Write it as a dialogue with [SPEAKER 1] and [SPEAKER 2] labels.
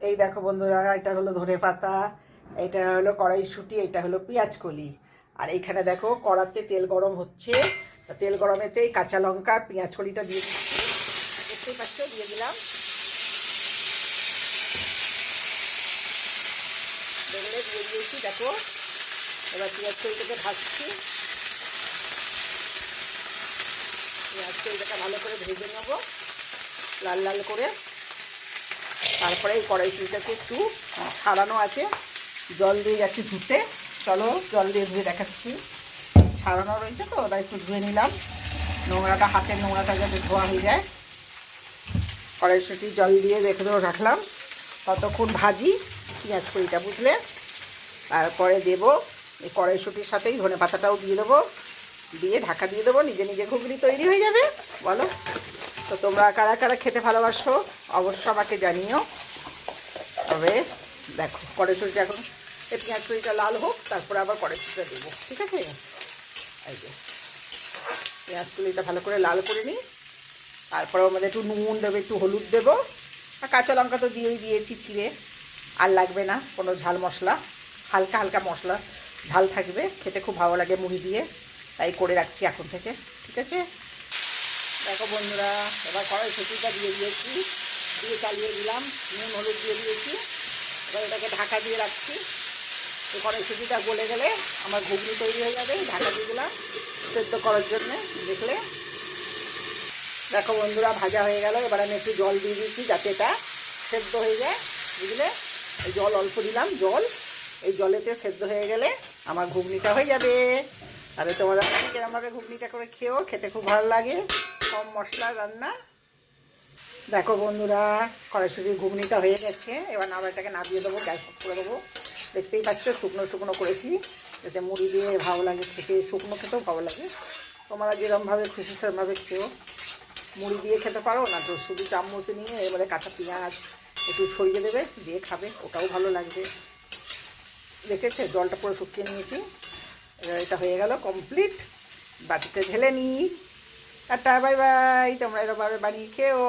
[SPEAKER 1] এই দেখো বন্ধুরা, এটা হলো ধনেপাতা, এটা হলো কড়াইশুঁটি, এটা হলো পেঁয়াজ কলি। আর এইখানে দেখো কড়াতে তেল গরম হচ্ছে। তা তেল গরমেতেই কাঁচা লঙ্কা পেঁয়াজ কলিটা দিয়ে দিচ্ছি। দেখতেই পাচ্ছ, দিয়ে দিলাম। দেখলে দিয়ে দিয়েছি, দেখো। এবার পেঁয়াজ কলিটাকে ভাজছি। পেঁয়াজ কলিটাকে ভালো করে ভেজে নেবো, লাল লাল করে। তারপরে এই কড়াইশুঁটিটাকে একটু ছাড়ানো আছে, জল দিয়ে যাচ্ছি ধুতে। চলো জল দিয়ে ধুয়ে দেখাচ্ছি। ছাড়ানো রয়েছে তো, তাই একটু ধুয়ে নিলাম, নোংরাটা, হাতের নোংরাটা যাতে ধোয়া হয়ে যায়। কড়াইশুঁটি জল দিয়ে রেখে দেবো, রাখলাম। ততক্ষণ ভাজি পেঁয়াজ কড়িটা, বুঝলে। তারপরে দেবো এই কড়াইশুঁটির সাথেই ধনে পাতাটাও দিয়ে দেবো, দিয়ে ঢাকা দিয়ে দেবো। নিজে নিজে ঘুগনি তৈরি হয়ে যাবে। বলো তো, তোমরা কারা কারা খেতে ভালোবাসো অবশ্য আমাকে জানিও। তবে দেখো, কড়াইশুঁটিটা এখন এই পেঁয়াজ কড়িটা লাল হোক, তারপরে আবার কড়াইশুঁটিটা দেবো, ঠিক আছে। এই যে পেঁয়াজ কড়িটা ভালো করে লাল করে নিই। তারপরে ওর মধ্যে একটু নুন দেবো, একটু হলুদ দেবো, আর কাঁচা লঙ্কা তো দিয়েই দিয়েছি চিড়ে। আর লাগবে না কোনো ঝাল মশলা, হালকা হালকা মশলা ঝাল থাকবে, খেতে খুব ভালো লাগে মুড়ি দিয়ে। তাই করে রাখছি এখন থেকে, ঠিক আছে। দেখো বন্ধুরা, এবার কড়াইশুঁটিটা দিয়ে দিয়েছি, দিয়ে চালিয়ে দিলাম, নুন হলুদ দিয়ে দিয়েছি। এবার এটাকে ঢাকা দিয়ে রাখছি। এই কড়াইশুঁটিটা গলে গেলে আমার ঘুগনি তৈরি হয়ে যাবে। ঢাকা দিয়ে দিলাম সেদ্ধ করার জন্যে। দেখলে, দেখো বন্ধুরা, ভাজা হয়ে গেল। এবার আমি একটু জল দিয়ে দিচ্ছি যাতে এটা সেদ্ধ হয়ে যায়, বুঝলে। এই জল অল্প দিলাম, জল। এই জলেতে সেদ্ধ হয়ে গেলে আমার ঘুগনিটা হয়ে যাবে। তাহলে তোমরা কিরমভাবে ঘুগনিটা করে খেও, খেতে খুব ভালো লাগে, কম মশলার রান্না। দেখো বন্ধুরা, কড়াইশুঁটির ঘুগনিটা হয়ে গেছে। এবার এটাকে নামিয়ে দেবো, গ্যাস অফ করে দেবো। দেখতেই পাচ্ছ, শুকনো শুকনো করেছি, যাতে মুড়ি দিয়ে ভালো লাগে খেতে, শুকনো খেতেও ভালো লাগে। তোমরা যেরকমভাবে খুশি সেরকমভাবে খেও। মুড়ি দিয়ে খেতে পারো না তো শুধু চামচে নিয়ে এবারে কাঁচা পেঁয়াজ একটু ছড়িয়ে দেবে, দিয়ে খাবে, ওটাও ভালো লাগবে। দেখেছে, জলটা পুরো শুকিয়ে নিয়েছি। এটা হয়ে গেল কমপ্লিট। বাটিতে ঢেলে নিই। Tata, bye bye. তোমরা এরকমভাবে বানিয়ে খেও।